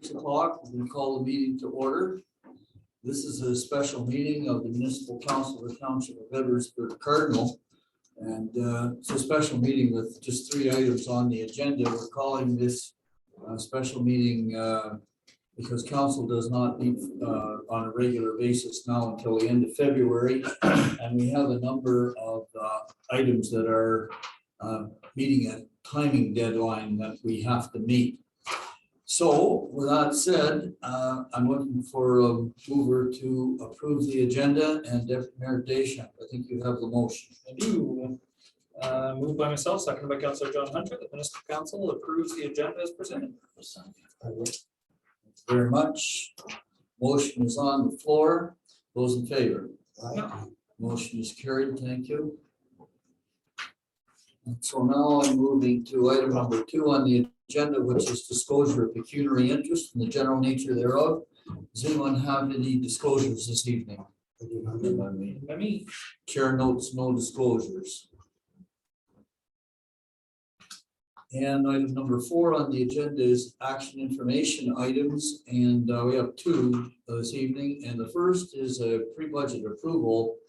6 o'clock. We're going to call the meeting to order. This is a special meeting of the Municipal Council of the Township of Edwardsburg Cardinal. And it's a special meeting with just 3 items on the agenda. We're calling this special meeting because council does not meet on a regular basis now until the end of February. And we have a number of items that are meeting a timing deadline that we have to meet. So with that said, I'm looking for a mover to approve the agenda, and Deputy Mayor Deschamps, I think you have the motion. I do. Moved by myself, seconded by Councillor John Hunter, the Municipal Council approves the agenda as presented. Thank you very much. Motion is on the floor. Those in favor? Aye. Motion is carried. Thank you. And so now I'm moving to item number 2 on the agenda, which is disclosure of pecuniary interest and the general nature thereof. Does anyone have any disclosures this evening? By me. Chair notes no disclosures. And item number 4 on the agenda is action information items, and we have 2 this evening. And the first is a pre-budget approval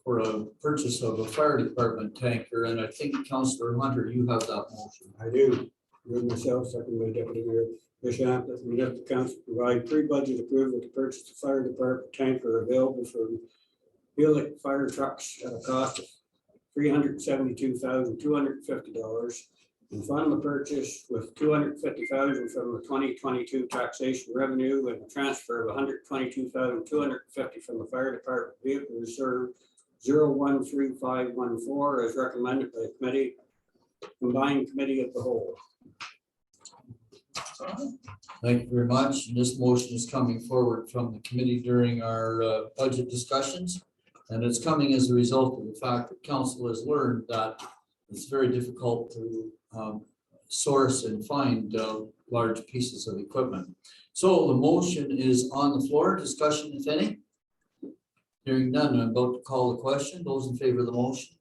for a purchase of a fire department tanker, and I think Councillor Hunter, you have that motion. I do. Move myself, second by Deputy Mayor Deschamps, that the Municipal Council provide pre-budget approval to purchase the fire department tanker available for Buick fire trucks at a cost of $372,250, and fund the purchase with $250,000 from the 2022 taxation revenue and a transfer of $122,250 from the fire department vehicle reserve 013514 as recommended by the committee, combined committee of the whole. Thank you very much. And this motion is coming forward from the committee during our budget discussions. And it's coming as a result of the fact that council has learned that it's very difficult to source and find large pieces of equipment. So the motion is on the floor. Discussion, if any? Hearing none, I'm about to call the question. Those in favor of the motion?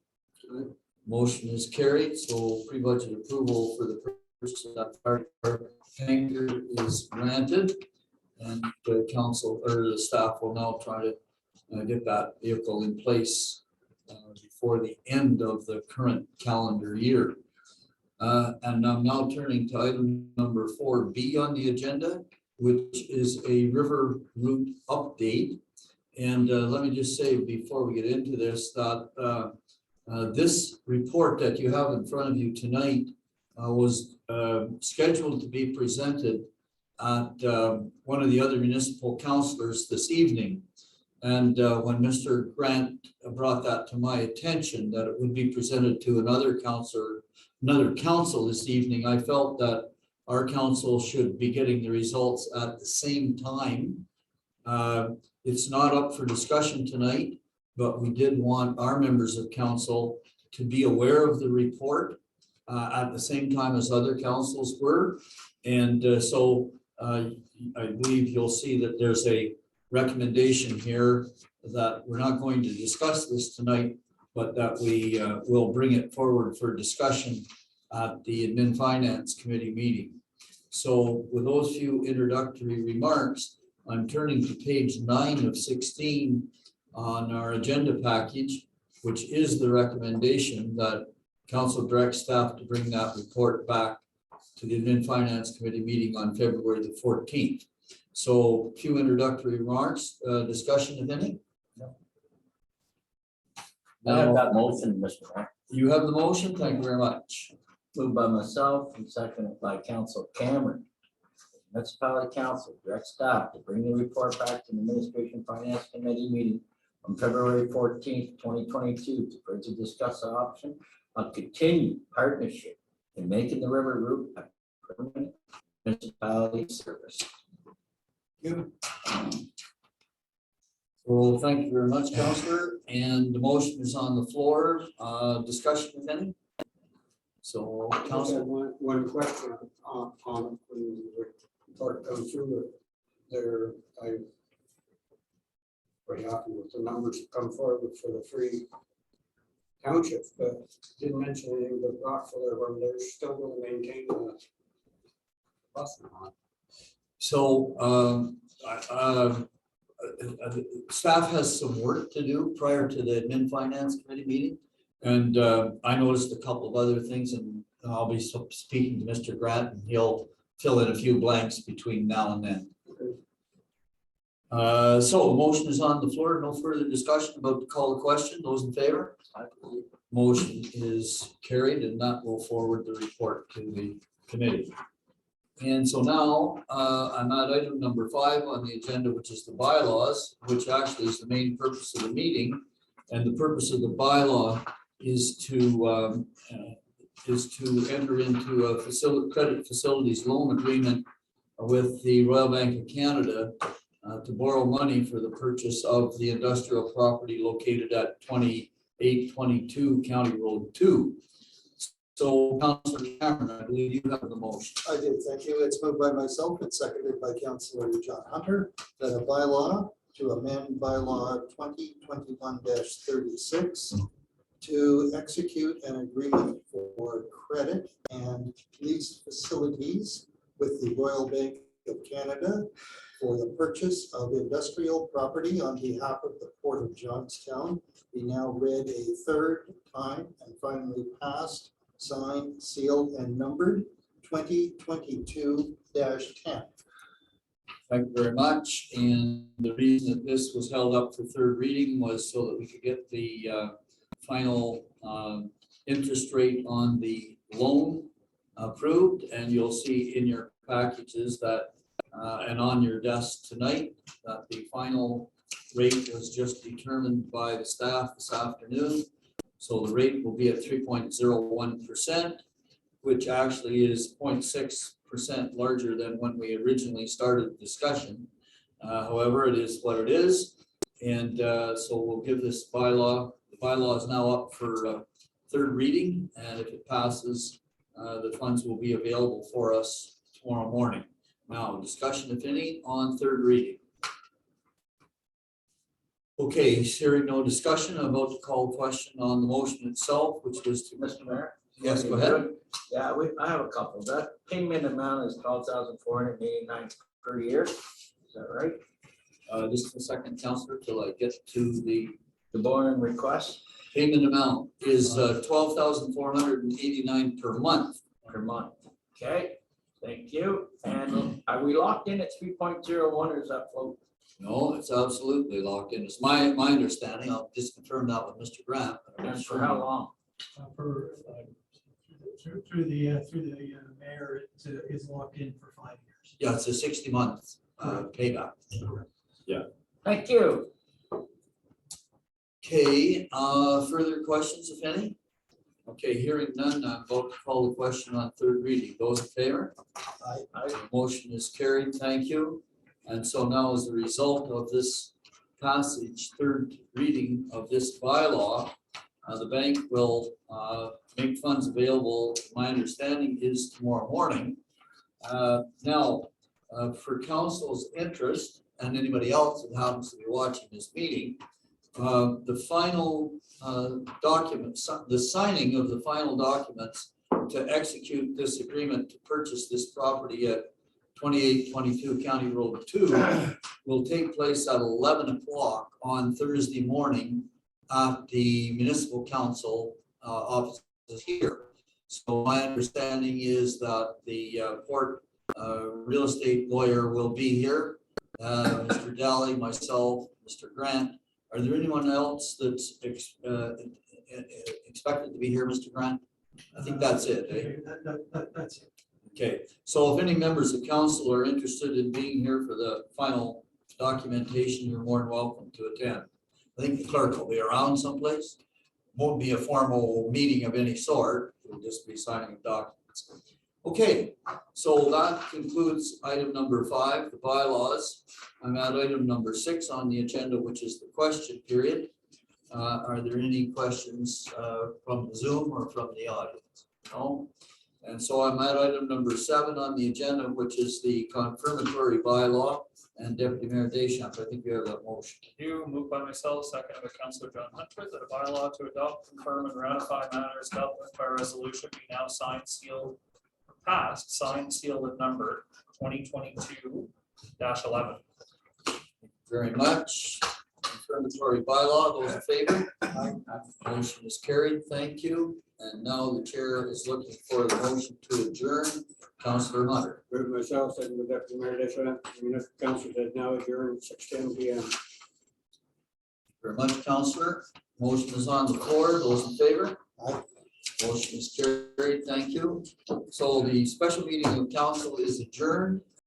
Motion is carried. So pre-budget approval for the purchase of that fire department tanker is granted. And the council or the staff will now try to get that vehicle in place before the end of the current calendar year. And I'm now turning to item number 4B on the agenda, which is a river route update. And let me just say before we get into this that this report that you have in front of you tonight was scheduled to be presented at one of the other municipal councilors this evening. And when Mr. Grant brought that to my attention, that it would be presented to another council this evening, I felt that our council should be getting the results at the same time. It's not up for discussion tonight, but we did want our members of council to be aware of the report at the same time as other councils were. And so I believe you'll see that there's a recommendation here that we're not going to discuss this tonight, but that we will bring it forward for discussion at the Admin Finance Committee meeting. So with those few introductory remarks, I'm turning to page 9 of 16 on our agenda package, which is the recommendation that council direct staff to bring that report back to the Admin Finance Committee meeting on February the 14th. So few introductory remarks, discussion of any? No. I have that motion, Mr. Mayor. You have the motion. Thank you very much. Moved by myself and seconded by Council Cameron. Municipality Council direct staff to bring the report back to the Administration Finance Committee meeting on February 14th, 2022 to further discuss the option of continued partnership in making the river route a permanent municipality service. Well, thank you very much, Councillor. And the motion is on the floor. Discussion with any? So, I just have Councillor, one question on when the report comes through there. I'm pretty happy with the numbers that come forward for the 3 townships, but didn't mention anything about Rockville, where they're still going to maintain the bus. So staff has some work to do prior to the admin finance committee meeting. And I noticed a couple of other things, and I'll be speaking to Mr. Grant, and he'll fill in a few blanks between now and then. So a motion is on the floor. No further discussion about the call to question. Those in favor? Motion is carried, and that will forward the report to the committee. And so now I'm at item number 5 on the agenda, which is the bylaws, which actually is the main purpose of the meeting. And the purpose of the bylaw is to enter into a credit facilities loan agreement with the Royal Bank of Canada to borrow money for the purchase of the industrial property located at 2822 County Road 2. So, Councilor Cameron, I believe you have the motion. I did, thank you. It's moved by myself and seconded by Councilor John Hunter that a bylaw to amend bylaw 2021-36 to execute an agreement for credit and lease facilities with the Royal Bank of Canada for the purchase of industrial property on behalf of the Port of Johnstown be now read a third time and finally passed, signed, sealed, and numbered 2022-10. Thank you very much. And the reason that this was held up for third reading was so that we could get the final interest rate on the loan approved. And you'll see in your packages that and on your desk tonight that the final rate was just determined by the staff this afternoon. So the rate will be at 3.01%, which actually is 0.6% larger than when we originally started the discussion. However, it is what it is. And so we'll give this bylaw, the bylaw is now up for third reading. And if it passes, the funds will be available for us tomorrow morning. Now, discussion, if any, on third reading. Okay, hearing no discussion, I'm about to call question on the motion itself, which was to Mr. Mayor? Yes, go ahead. Yeah, I have a couple. That payment amount is 12,489 per year. Is that right? Just a second, Counselor, till I get to the The borrowing request payment amount is 12,489 per month. per month. Okay, thank you. And are we locked in at 3.01 or is that float? No, it's absolutely locked in. It's my understanding. I'll just confirm that with Mr. Grant. But I'm And not for sure. how long? Through the mayor, it is locked in for 5 years. Yeah, it's a 60-month payback. Thank you. Okay, further questions, if any? Okay, hearing none, I'm about to call the question on third reading. Those in favor? Motion is carried. Thank you. And so now as a result of this passage, third reading of this bylaw, the bank will make funds available. My understanding is tomorrow morning. Now, for council's interest and anybody else that happens to be watching this meeting, the final documents, the signing of the final documents to execute this agreement to purchase this property at 2822 County Road 2 will take place at 11 o'clock on Thursday morning at the municipal council offices here. So my understanding is that the port real estate lawyer will be here, Mr. Daly, myself, Mr. Grant. Are there anyone else that's expected to be here, Mr. Grant? I think that's it, eh? That's it. Okay, so if any members of council are interested in being here for the final documentation, you're more than welcome to attend. I think the clerk will be around someplace. Won't be a formal meeting of any sort. It'll just be signing of documents. Okay, so that concludes item number 5, the bylaws. I'm at item number 6 on the agenda, which is the question period. Are there any questions from the Zoom or from the audience? No. And so I'm at item number 7 on the agenda, which is the confirmatory bylaw. And Deputy Mayor Deschamps, I think you have that motion. You moved by myself, seconded by Councilor John Hunter, that a bylaw to adopt, confirm, and ratify matters dealt with by resolution be now signed, sealed, passed, signed, sealed, and numbered 2022-11. Very much. Confirmatory bylaw, those in favor? Motion is carried, thank you. And now the chair is looking for the motion to adjourn. Councillor Hunter. Move myself, second by Deputy Mayor Deschamps, municipal council has now adjourned at 6:10 PM. Very much, Councillor. Motion is on the floor. Those in favor? Aye. Motion is carried. Thank you. So the special meeting of council is adjourned.